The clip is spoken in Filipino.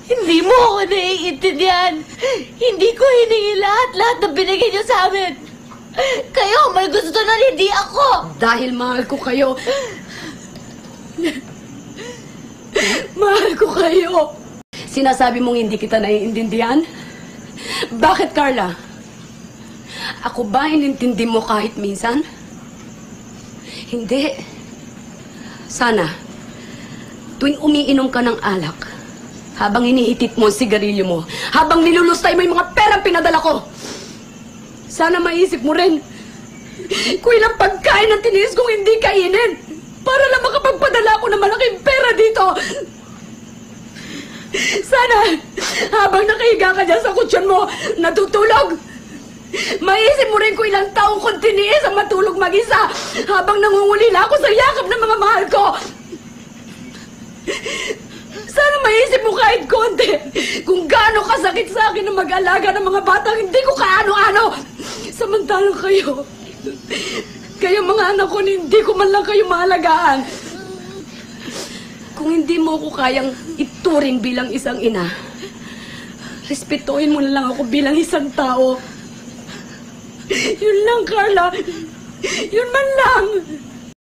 Hindi mo ako naiintindihan. Hindi ko hiningi lahat ng binigay niyo sa amin. Kayo may gusto na hindi ako. Dahil mahal ko kayo. Mahal ko kayo. Sinasabi mong hindi kita naiintindihan? Bakit, Carla? Ako ba inintindi mo kahit minsan? Hindi. Sana, tuwing umiinom ka ng alak, habang iniitit mo ang sigarilyo mo, habang nilulustay mo yung mga perang pinadala ko, sana maisip mo rin kung ilang pagkain ang tiniis kong hindi kainin para lang makapagpadala ako ng malaking pera dito. Sana, habang nakahiga ka dyan sa kutsyon mo, natutulog, maisip mo rin kung ilang taong kong tiniis ang matulog mag-isa habang nangungulila ako sa yakap ng mga mahal ko. Sana maisip mo kahit konti kung gaano kasakit sa akin na mag-alaga ng mga batang hindi ko kaano-ano. Samantalang kayo mga anak ko, hindi ko man lang kayo maalagaan. Kung hindi mo ko kayang ituring bilang isang ina, respetuhin mo na lang ako bilang isang tao. Yun lang, Carla. Yun man lang.